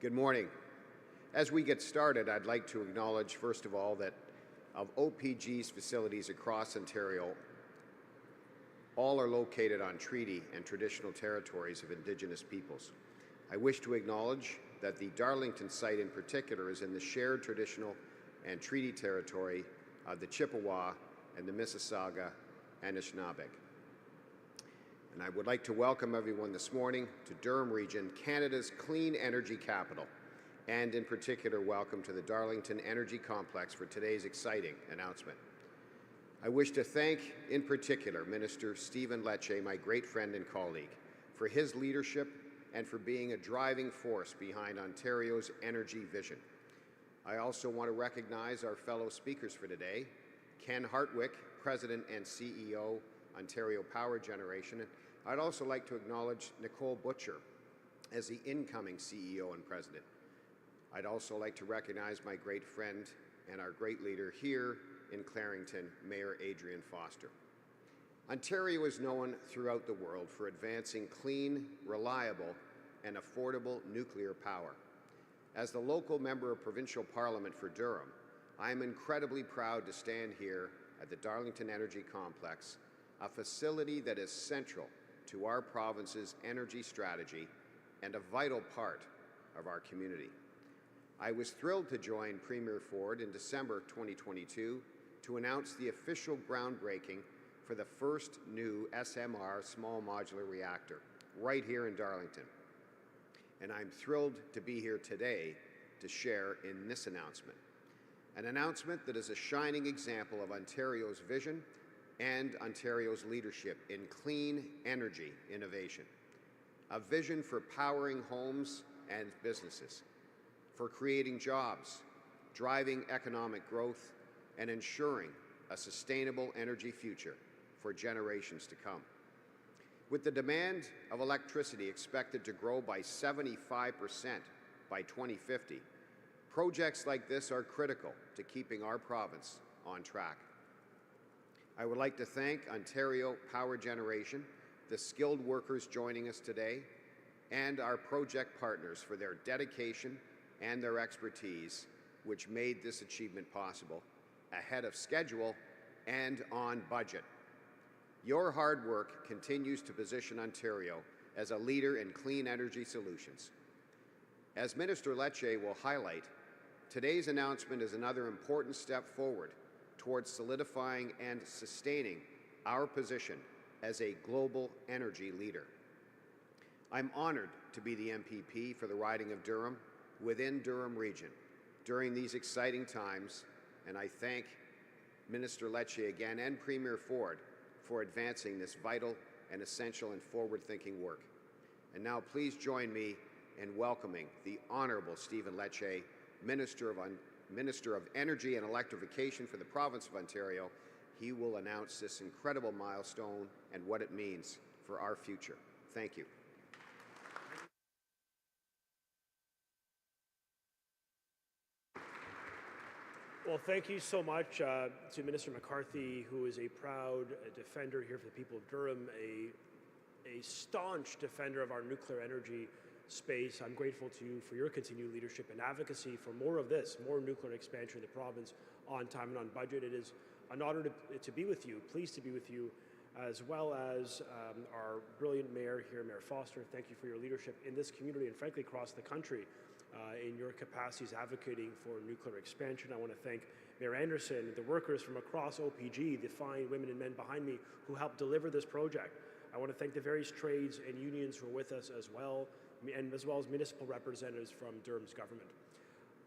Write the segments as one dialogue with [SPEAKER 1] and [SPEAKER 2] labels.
[SPEAKER 1] Good morning. As we get started, I'd like to acknowledge, first of all, that of OPG's facilities across Ontario, all are located on treaty and traditional territories of Indigenous peoples. I wish to acknowledge that the Darlington site in particular is in the shared traditional and treaty territory of the Chippewa and the Mississauga and Anishinaabe. And I would like to welcome everyone this morning to Durham Region, Canada's clean energy capital, and in particular welcome to the Darlington Energy Complex for today's exciting announcement. I wish to thank in particular Minister Stephen Lecce, my great friend and colleague, for his leadership and for being a driving force behind Ontario's energy vision. I also want to recognize our fellow speakers for today, Ken Hartwick, President and CEO, Ontario Power Generation. And I'd also like to acknowledge Nicole Butcher as the incoming CEO and President. I'd also like to recognize my great friend and our great leader here in Clarington, Mayor Adrian Foster. Ontario is known throughout the world for advancing clean, reliable, and affordable nuclear power. As the local member of Provincial Parliament for Durham, I am incredibly proud to stand here at the Darlington Energy Complex, a facility that is central to our province's energy strategy and a vital part of our community. I was thrilled to join Premier Ford in December 2022 to announce the official groundbreaking for the first new SMR small modular reactor right here in Darlington. And I'm thrilled to be here today to share in this announcement. An announcement that is a shining example of Ontario's vision and Ontario's leadership in clean energy innovation. A vision for powering homes and businesses, for creating jobs, driving economic growth, and ensuring a sustainable energy future for generations to come. With the demand of electricity expected to grow by 75% by 2050, projects like this are critical to keeping our province on track. I would like to thank Ontario Power Generation, the skilled workers joining us today, and our project partners for their dedication and their expertise, which made this achievement possible ahead of schedule and on budget. Your hard work continues to position Ontario as a leader in clean energy solutions. As Minister Lecce will highlight, today's announcement is another important step forward towards solidifying and sustaining our position as a global energy leader. I'm honored to be the MPP for the riding of Durham within Durham Region during these exciting times, and I thank Minister Lecce again and Premier Ford for advancing this vital and essential and forward-thinking work. And now please join me in welcoming the Honourable Stephen Lecce, Minister of Energy and Electrification for the province of Ontario. He will announce this incredible milestone and what it means for our future. Thank you.
[SPEAKER 2] Well, thank you so much to Minister McCarthy, who is a proud defender here for the people of Durham, a staunch defender of our nuclear energy space. I'm grateful to you for your continued leadership and advocacy for more of this, more nuclear expansion in the province on time and on budget. It is an honor to be with you, pleased to be with you, as well as our brilliant mayor here, Mayor Foster. Thank you for your leadership in this community and frankly across the country. In your capacities advocating for nuclear expansion. I want to thank Mayor Anderson, the workers from across OPG, the fine women and men behind me who helped deliver this project. I want to thank the various trades and unions who are with us as well, and as well as municipal representatives from Durham's government.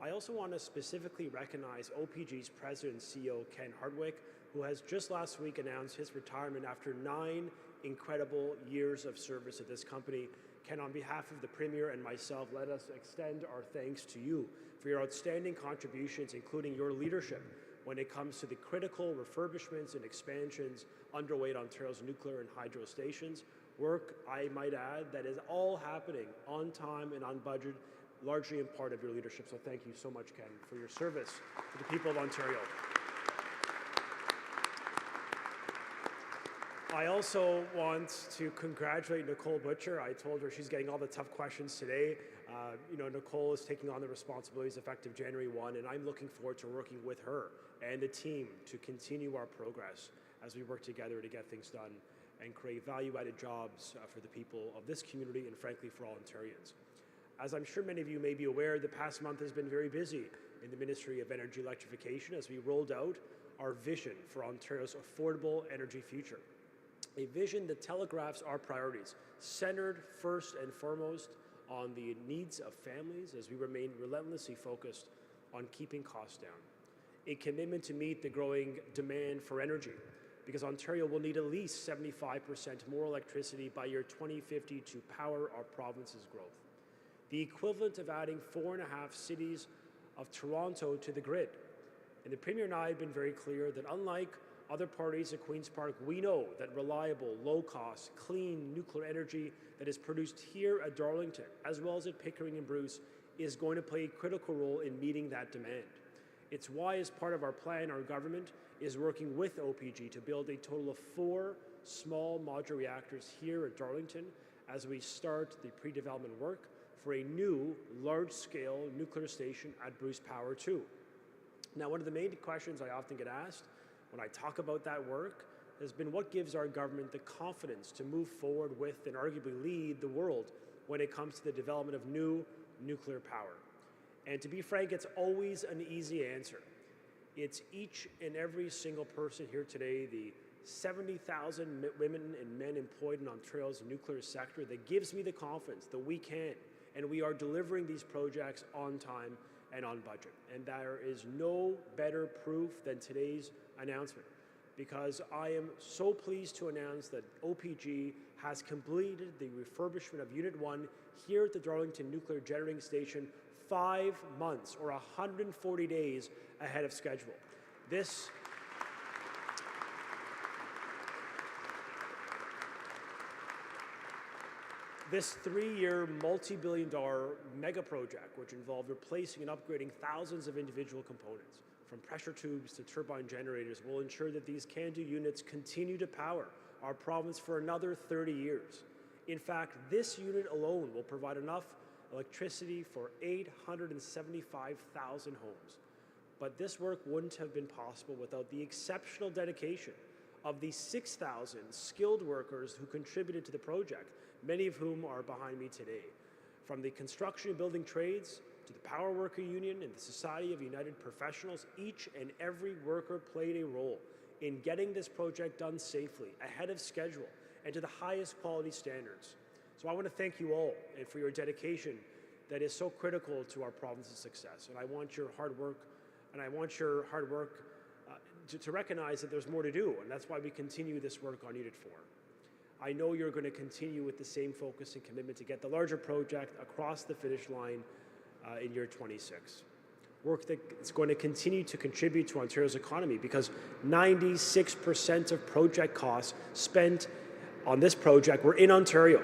[SPEAKER 2] I also want to specifically recognize OPG's President and CEO, Ken Hartwick, who has just last week announced his retirement after 9 incredible years of service at this company. Ken, on behalf of the Premier and myself, let us extend our thanks to you for your outstanding contributions, including your leadership when it comes to the critical refurbishments and expansions underway at Ontario's nuclear and hydro stations. Work, I might add, that is all happening on time and on budget, largely in part of your leadership. So thank you so much, Ken, for your service to the people of Ontario. I also want to congratulate Nicole Butcher. I told her she's getting all the tough questions today. Nicole is taking on the responsibilities effective January 1, and I'm looking forward to working with her and the team to continue our progress as we work together to get things done and create value-added jobs for the people of this community and, frankly, for all Ontarians. As I'm sure many of you may be aware, the past month has been very busy in the Ministry of Energy and Electrification as we rolled out our vision for Ontario's affordable energy future. A vision that telegraphs our priorities, centered first and foremost on the needs of families as we remain relentlessly focused on keeping costs down. A commitment to meet the growing demand for energy, because Ontario will need at least 75% more electricity by year 2050 to power our province's growth. The equivalent of adding 4.5 cities of Toronto to the grid. And the Premier and I have been very clear that unlike other parties at Queen's Park, we know that reliable, low-cost, clean nuclear energy that is produced here at Darlington, as well as at Pickering and Bruce, is going to play a critical role in meeting that demand. It's why, as part of our plan, our government is working with OPG to build a total of 4 small modular reactors here at Darlington as we start the pre-development work for a new large-scale nuclear station at Bruce Power 2. Now, one of the main questions I often get asked when I talk about that work has been what gives our government the confidence to move forward with and arguably lead the world when it comes to the development of new nuclear power. And to be frank, it's always an easy answer. It's each and every single person here today, the 70,000 women and men employed in Ontario's nuclear sector, that gives me the confidence that we can, and we are delivering these projects on time and on budget. And there is no better proof than today's announcement, because I am so pleased to announce that OPG has completed the refurbishment of Unit 1 here at the Darlington Nuclear Generating Station 5 months, or 140 days ahead of schedule. This This 3-year, multi-billion-dollar mega project, which involved replacing and upgrading thousands of individual components, from pressure tubes to turbine generators, will ensure that these CANDU units continue to power our province for another 30 years. In fact, this unit alone will provide enough electricity for 875,000 homes. But this work wouldn't have been possible without the exceptional dedication of the 6,000 skilled workers who contributed to the project, many of whom are behind me today. From the construction and building trades to the Power Worker Union and the Society of United Professionals, each and every worker played a role in getting this project done safely, ahead of schedule, and to the highest quality standards. So I want to thank you all and for your dedication that is so critical to our province's success. And I want your hard work, to recognize that there's more to do, and that's why we continue this work on Unit 4. I know you're going to continue with the same focus and commitment to get the larger project across the finish line in year 26. Work that is going to continue to contribute to Ontario's economy, because 96% of project costs spent on this project were in Ontario.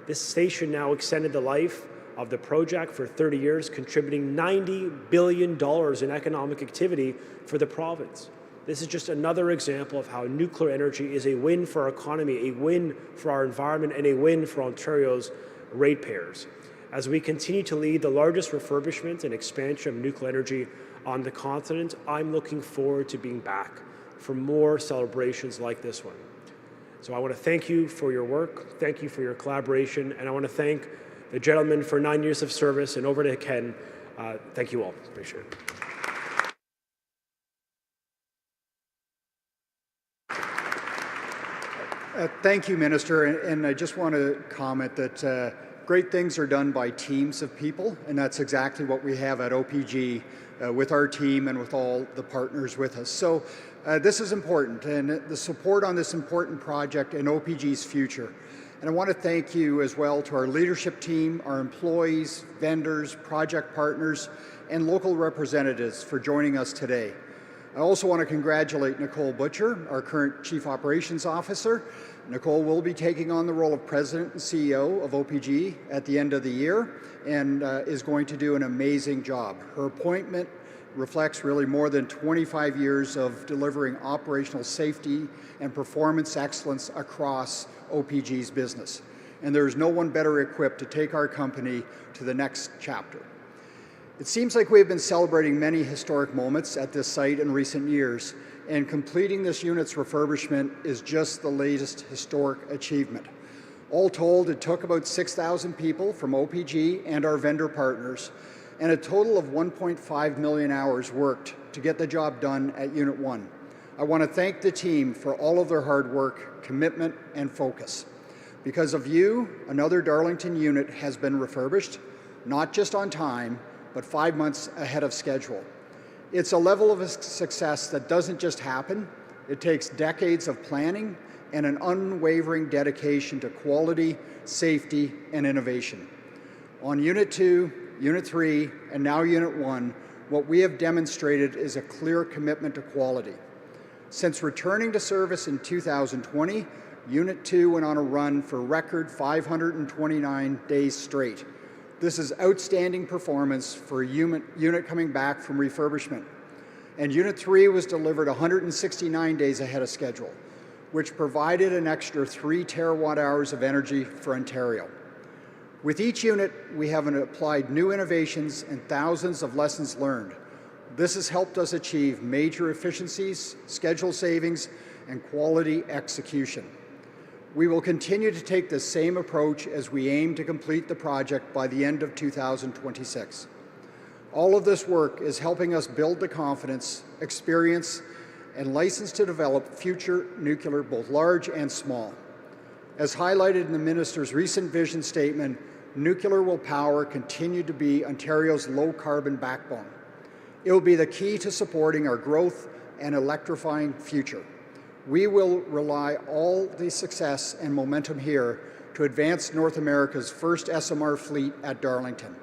[SPEAKER 2] This station now extended the life of the project for 30 years, contributing $90 billion in economic activity for the province. This is just another example of how nuclear energy is a win for our economy, a win for our environment, and a win for Ontario's ratepayers. As we continue to lead the largest refurbishment and expansion of nuclear energy on the continent, I'm looking forward to being back for more celebrations like this one. So I want to thank you for your work, thank you for your collaboration, and I want to thank the gentleman for 9 years of service, and over to Ken. Thank you all. Appreciate it.
[SPEAKER 3] Thank you, Minister, and I just want to comment that great things are done by teams of people, and that's exactly what we have at OPG with our team and with all the partners with us. So this is important, and the support on this important project and OPG's future. And I want to thank you as well to our leadership team, our employees, vendors, project partners, and local representatives for joining us today. I also want to congratulate Nicole Butcher, our current Chief Operations Officer. Nicole will be taking on the role of President and CEO of OPG at the end of the year, and is going to do an amazing job. Her appointment reflects really more than 25 years of delivering operational safety and performance excellence across OPG's business. and there is no one better equipped to take our company to the next chapter. It seems like we have been celebrating many historic moments at this site in recent years, and completing this unit's refurbishment is just the latest historic achievement. All told, it took about 6,000 people from OPG and our vendor partners, and a total of 1.5 million hours worked to get the job done at Unit 1. I want to thank the team for all of their hard work, commitment, and focus. Because of you, another Darlington unit has been refurbished, not just on time, but 5 months ahead of schedule. It's a level of success that doesn't just happen. It takes decades of planning and an unwavering dedication to quality, safety, and innovation. On Unit 2, Unit 3, and now Unit 1, what we have demonstrated is a clear commitment to quality. Since returning to service in 2020, Unit 2 went on a run for record 529 days straight. This is outstanding performance for a unit coming back from refurbishment. And Unit 3 was delivered 169 days ahead of schedule, which provided an extra 3 terawatt hours of energy for Ontario. With each unit, we have applied new innovations and thousands of lessons learned. This has helped us achieve major efficiencies, schedule savings, and quality execution. We will continue to take the same approach as we aim to complete the project by the end of 2026. All of this work is helping us build the confidence, experience, and license to develop future nuclear, both large and small. As highlighted in the Minister's recent vision statement, nuclear will power continue to be Ontario's low-carbon backbone. It will be the key to supporting our growth and electrifying future. We will rely all the success and momentum here to advance North America's first SMR fleet at Darlington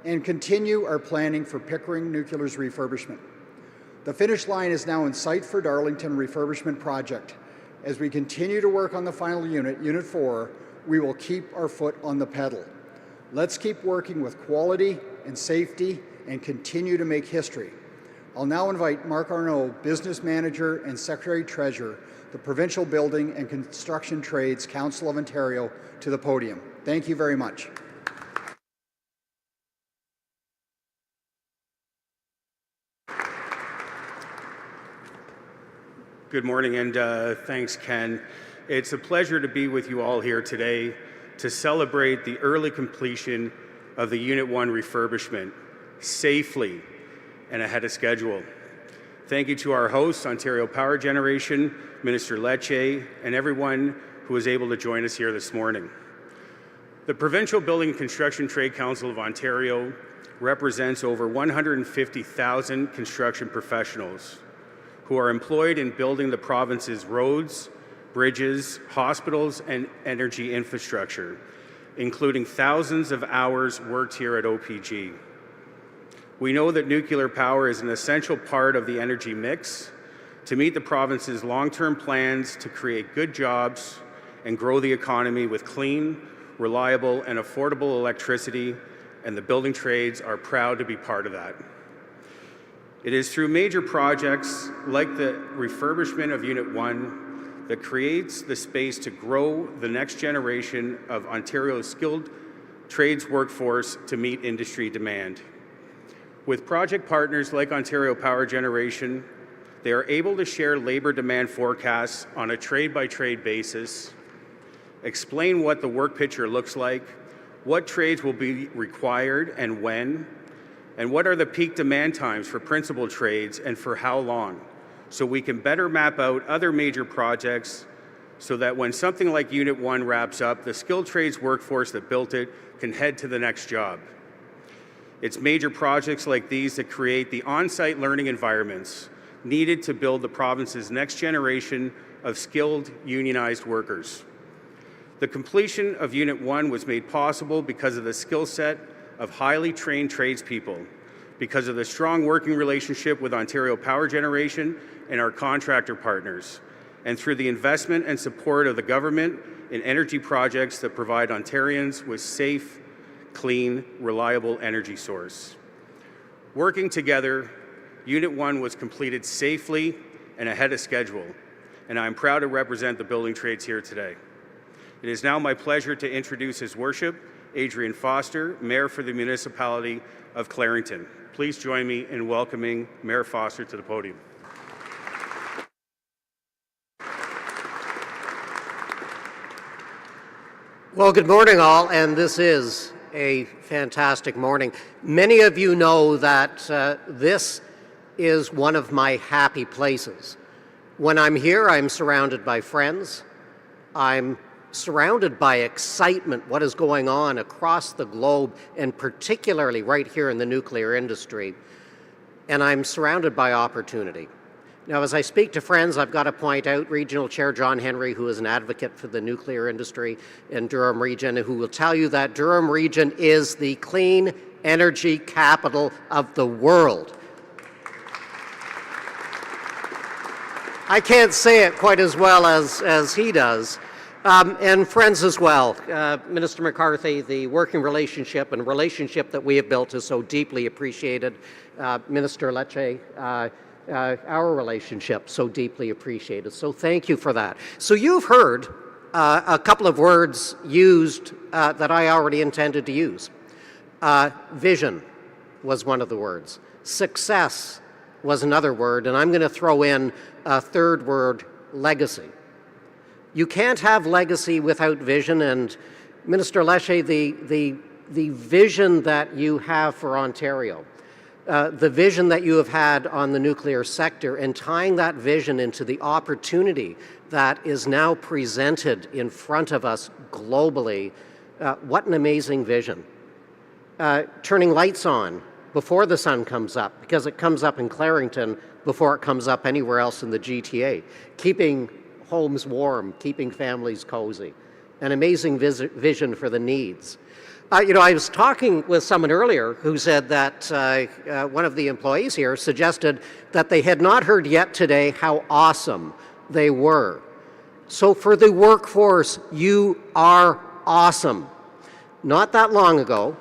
[SPEAKER 3] and continue our planning for Pickering Nuclear's refurbishment. The finish line is now in sight for Darlington refurbishment project. As we continue to work on the final unit, Unit 4, we will keep our foot on the pedal. Let's keep working with quality and safety and continue to make history. I'll now invite Mark Arnault, Business Manager and Secretary-Treasurer, the Provincial Building and Construction Trades Council of Ontario, to the podium. Thank you very much.
[SPEAKER 4] Good morning, and thanks, Ken. It's a pleasure to be with you all here today to celebrate the early completion of the Unit 1 refurbishment safely and ahead of schedule. Thank you to our hosts, Ontario Power Generation, Minister Lecce, and everyone who was able to join us here this morning. The Provincial Building and Construction Trade Council of Ontario represents over 150,000 construction professionals who are employed in building the province's roads, bridges, hospitals, and energy infrastructure, including thousands of hours worked here at OPG. We know that nuclear power is an essential part of the energy mix to meet the province's long-term plans to create good jobs and grow the economy with clean, reliable, and affordable electricity, and the building trades are proud to be part of that. It is through major projects like the refurbishment of Unit 1 that creates the space to grow the next generation of Ontario's skilled trades workforce to meet industry demand. With project partners like Ontario Power Generation, they are able to share labor demand forecasts on a trade-by-trade basis, explain what the work picture looks like, what trades will be required and when, and what are the peak demand times for principal trades and for how long, so we can better map out other major projects so that when something like Unit 1 wraps up, the skilled trades workforce that built it can head to the next job. It's major projects like these that create the on-site learning environments needed to build the province's next generation of skilled unionized workers. The completion of Unit 1 was made possible because of the skill set of highly trained tradespeople, because of the strong working relationship with Ontario Power Generation and our contractor partners, and through the investment and support of the government in energy projects that provide Ontarians with safe, clean, reliable energy source. Working together, Unit 1 was completed safely and ahead of schedule, and I'm proud to represent the building trades here today. It is now my pleasure to introduce His Worship, Adrian Foster, Mayor for the Municipality of Clarington. Please join me in welcoming Mayor Foster to the podium.
[SPEAKER 5] Well, good morning all, and this is a fantastic morning. Many of you know that this is one of my happy places. When I'm here, I'm surrounded by friends. I'm surrounded by excitement, what is going on across the globe, and particularly right here in the nuclear industry. And I'm surrounded by opportunity. Now, as I speak to friends, I've got to point out Regional Chair John Henry, who is an advocate for the nuclear industry in Durham Region, who will tell you that Durham Region is the clean energy capital of the world. I can't say it quite as well as he does. And friends as well. Minister McCarthy, the working relationship and relationship that we have built is so deeply appreciated. Minister Lecce, our relationship so deeply appreciated. So thank you for that. So you've heard a couple of words used that I already intended to use. Vision was one of the words. Success was another word, and I'm going to throw in a third word, legacy. You can't have legacy without vision, and Minister Lecce, the vision that you have for Ontario, the vision that you have had on the nuclear sector, and tying that vision into the opportunity that is now presented in front of us globally, what an amazing vision. Turning lights on before the sun comes up, because it comes up in Clarington before it comes up anywhere else in the GTA. Keeping homes warm, keeping families cozy. An amazing vision for the needs. I was talking with someone earlier who said that one of the employees here suggested that they had not heard yet today how awesome they were. So for the workforce, you are awesome. Not that long ago,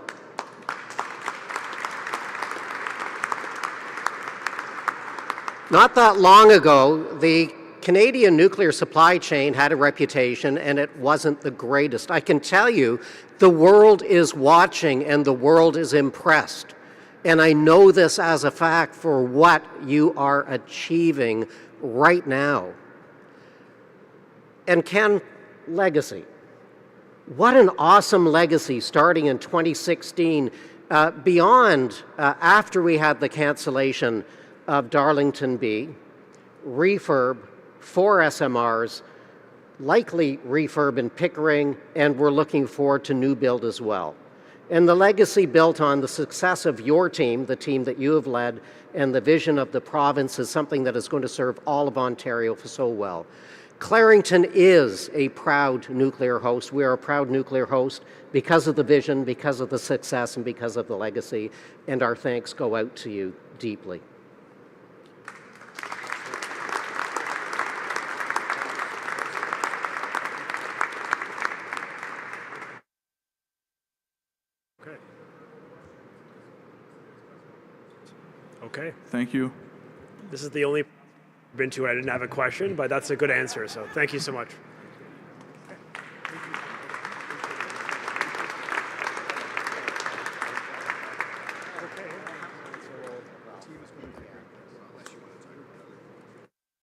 [SPEAKER 5] the Canadian nuclear supply chain had a reputation, and it wasn't the greatest. I can tell you, the world is watching and the world is impressed. And I know this as a fact for what you are achieving right now. And Ken, legacy. What an awesome legacy starting in 2016, beyond after we had the cancellation of Darlington B, refurb, 4 SMRs, likely refurb in Pickering, and we're looking forward to new build as well. And the legacy built on the success of your team, the team that you have led, and the vision of the province is something that is going to serve all of Ontario so well. Clarington is a proud nuclear host. We are a proud nuclear host because of the vision, because of the success, and because of the legacy, and our thanks go out to you deeply.
[SPEAKER 2] Okay.
[SPEAKER 6] Thank you.
[SPEAKER 2] This is the only I've been to I didn't have a question, but that's a good answer, so thank you so much.